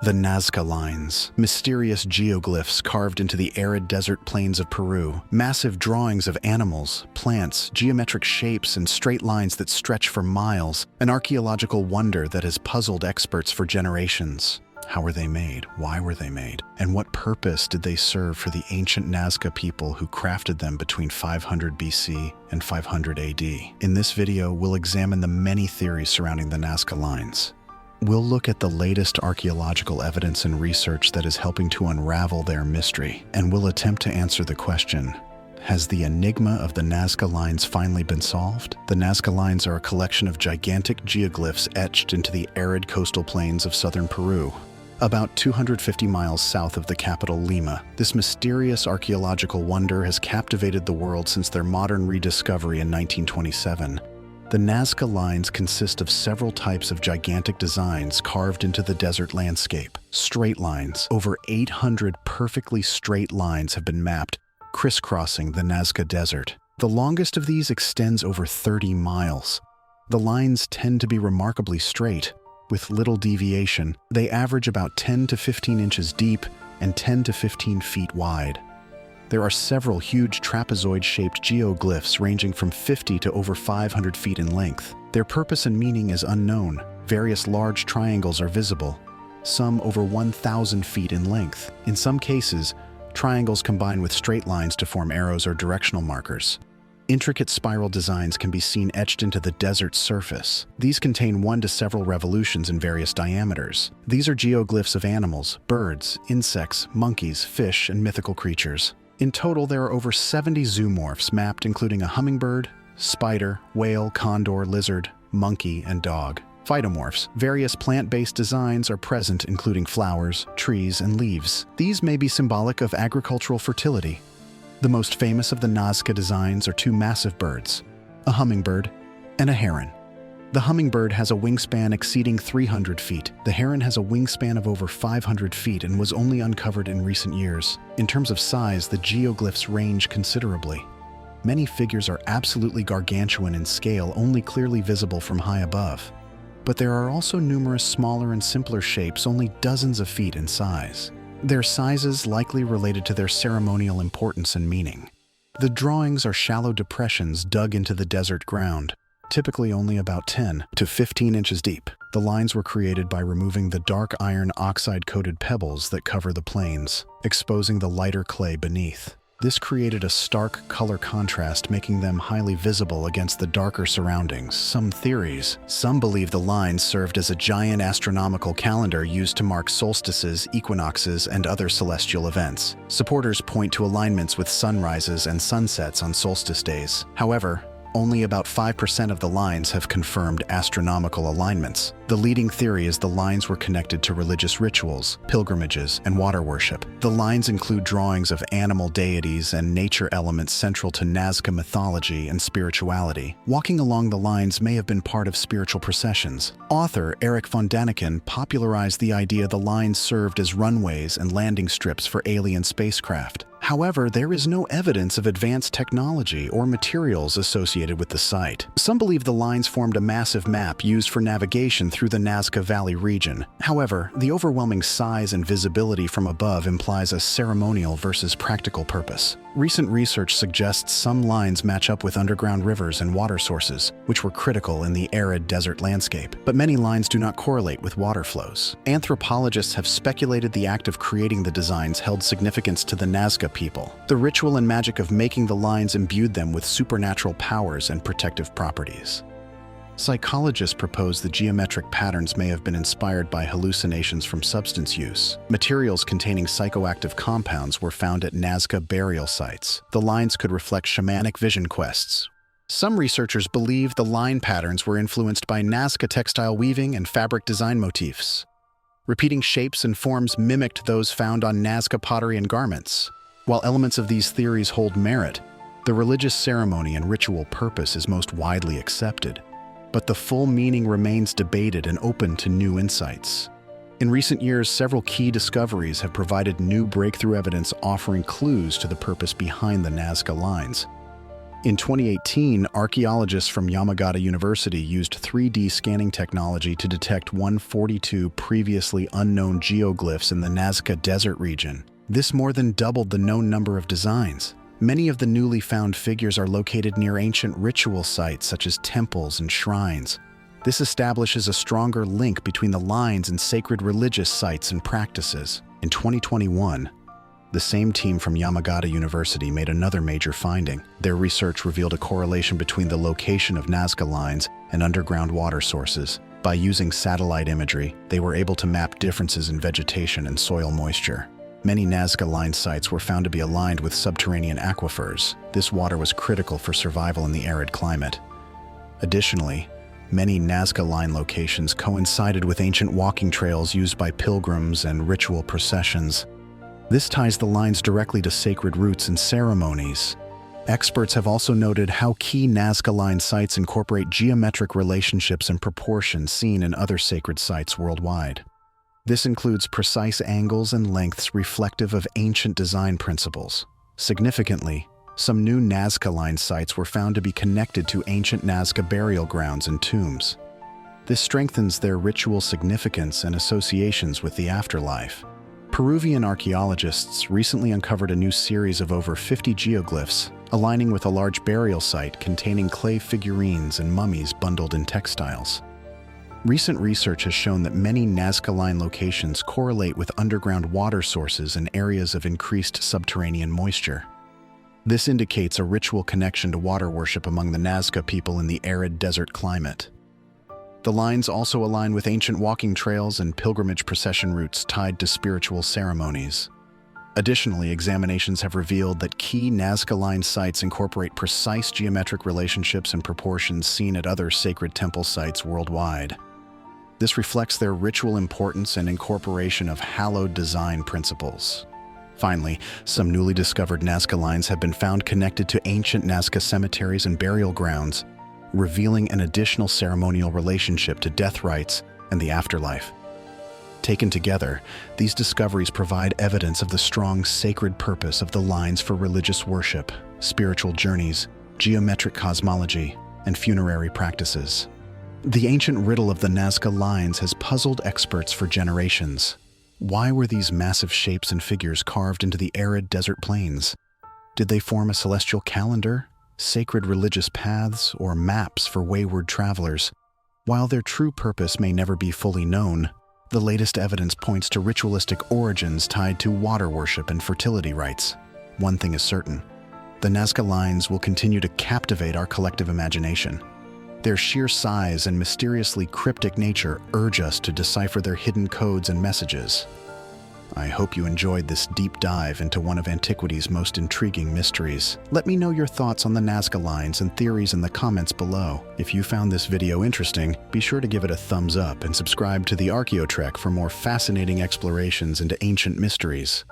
The Nazca Lines, mysterious geoglyphs carved into the arid desert plains of Peru, massive drawings of animals, plants, geometric shapes, and straight lines that stretch for miles, an archaeological wonder that has puzzled experts for generations. How were they made? Why were they made? And what purpose did they serve for the ancient Nazca people who crafted them between 500 BC and 500 AD? In this video, we'll examine the many theories surrounding the Nazca Lines. We'll look at the latest archaeological evidence and research that is helping to unravel their mystery, and we'll attempt to answer the question, has the enigma of the Nazca Lines finally been solved? The Nazca Lines are a collection of gigantic geoglyphs etched into the arid coastal plains of southern Peru. About 250 miles south of the capital Lima, this mysterious archaeological wonder has captivated the world since their modern rediscovery in 1927. The Nazca Lines consist of several types of gigantic designs carved into the desert landscape. Straight lines. Over 800 perfectly straight lines have been mapped, crisscrossing the Nazca Desert. The longest of these extends over 30 miles. The lines tend to be remarkably straight, with little deviation. They average about 10 to 15 inches deep and 10 to 15 feet wide. There are several huge trapezoid-shaped geoglyphs ranging from 50 to over 500 feet in length. Their purpose and meaning is unknown. Various large triangles are visible, some over 1,000 feet in length. In some cases, triangles combine with straight lines to form arrows or directional markers. Intricate spiral designs can be seen etched into the desert's surface. These contain one to several revolutions in various diameters. These are geoglyphs of animals, birds, insects, monkeys, fish, and mythical creatures. In total, there are over 70 zoomorphs mapped, including a hummingbird, spider, whale, condor, lizard, monkey, and dog. Phytomorphs, various plant-based designs are present, including flowers, trees, and leaves. These may be symbolic of agricultural fertility. The most famous of the Nazca designs are two massive birds, a hummingbird and a heron. The hummingbird has a wingspan exceeding 300 feet. The heron has a wingspan of over 500 feet and was only uncovered in recent years. In terms of size, the geoglyphs range considerably. Many figures are absolutely gargantuan in scale, only clearly visible from high above. But there are also numerous smaller and simpler shapes, only dozens of feet in size. Their sizes likely related to their ceremonial importance and meaning. The drawings are shallow depressions dug into the desert ground, typically only about 10 to 15 inches deep. The lines were created by removing the dark iron oxide-coated pebbles that cover the plains, exposing the lighter clay beneath. This created a stark color contrast, making them highly visible against the darker surroundings. Some believe the lines served as a giant astronomical calendar used to mark solstices, equinoxes, and other celestial events. Supporters point to alignments with sunrises and sunsets on solstice days. However, only about 5% of the lines have confirmed astronomical alignments. The leading theory is the lines were connected to religious rituals, pilgrimages, and water worship. The lines include drawings of animal deities and nature elements central to Nazca mythology and spirituality. Walking along the lines may have been part of spiritual processions. Author Erich von Däniken popularized the idea the lines served as runways and landing strips for alien spacecraft. However, there is no evidence of advanced technology or materials associated with the site. Some believe the lines formed a massive map used for navigation through the Nazca Valley region. However, the overwhelming size and visibility from above implies a ceremonial versus practical purpose. Recent research suggests some lines match up with underground rivers and water sources, which were critical in the arid desert landscape. But many lines do not correlate with water flows. Anthropologists have speculated the act of creating the designs held significance to the Nazca people. The ritual and magic of making the lines imbued them with supernatural powers and protective properties. Psychologists propose the geometric patterns may have been inspired by hallucinations from substance use. Materials containing psychoactive compounds were found at Nazca burial sites. The lines could reflect shamanic vision quests. Some researchers believe the line patterns were influenced by Nazca textile weaving and fabric design motifs. Repeating shapes and forms mimicked those found on Nazca pottery and garments. While elements of these theories hold merit, the religious ceremony and ritual purpose is most widely accepted. But the full meaning remains debated and open to new insights. In recent years, several key discoveries have provided new breakthrough evidence offering clues to the purpose behind the Nazca Lines. In 2018, archaeologists from Yamagata University used 3D scanning technology to detect 142 previously unknown geoglyphs in the Nazca Desert region. This more than doubled the known number of designs. Many of the newly found figures are located near ancient ritual sites such as temples and shrines. This establishes a stronger link between the lines and sacred religious sites and practices. In 2021, the same team from Yamagata University made another major finding. Their research revealed a correlation between the location of Nazca Lines and underground water sources. By using satellite imagery, they were able to map differences in vegetation and soil moisture. Many Nazca Line sites were found to be aligned with subterranean aquifers. This water was critical for survival in the arid climate. Additionally, many Nazca Line locations coincided with ancient walking trails used by pilgrims and ritual processions. This ties the lines directly to sacred routes and ceremonies. Experts have also noted how key Nazca Line sites incorporate geometric relationships and proportions seen in other sacred sites worldwide. This includes precise angles and lengths reflective of ancient design principles. Significantly, some new Nazca Line sites were found to be connected to ancient Nazca burial grounds and tombs. This strengthens their ritual significance and associations with the afterlife. Peruvian archaeologists recently uncovered a new series of over 50 geoglyphs, aligning with a large burial site containing clay figurines and mummies bundled in textiles. Recent research has shown that many Nazca Line locations correlate with underground water sources and areas of increased subterranean moisture. This indicates a ritual connection to water worship among the Nazca people in the arid desert climate. The lines also align with ancient walking trails and pilgrimage procession routes tied to spiritual ceremonies. Additionally, examinations have revealed that key Nazca Line sites incorporate precise geometric relationships and proportions seen at other sacred temple sites worldwide. This reflects their ritual importance and incorporation of hallowed design principles. Finally, some newly discovered Nazca Lines have been found connected to ancient Nazca cemeteries and burial grounds, revealing an additional ceremonial relationship to death rites and the afterlife. Taken together, these discoveries provide evidence of the strong sacred purpose of the lines for religious worship, spiritual journeys, geometric cosmology, and funerary practices. The ancient riddle of the Nazca Lines has puzzled experts for generations. Why were these massive shapes and figures carved into the arid desert plains? Did they form a celestial calendar, sacred religious paths, or maps for wayward travelers? While their true purpose may never be fully known, the latest evidence points to ritualistic origins tied to water worship and fertility rites. One thing is certain: the Nazca Lines will continue to captivate our collective imagination. Their sheer size and mysteriously cryptic nature urge us to decipher their hidden codes and messages. I hope you enjoyed this deep dive into one of antiquity's most intriguing mysteries. Let me know your thoughts on the Nazca Lines and theories in the comments below. If you found this video interesting, be sure to give it a thumbs up and subscribe to the Archeotrek for more fascinating explorations into ancient mysteries.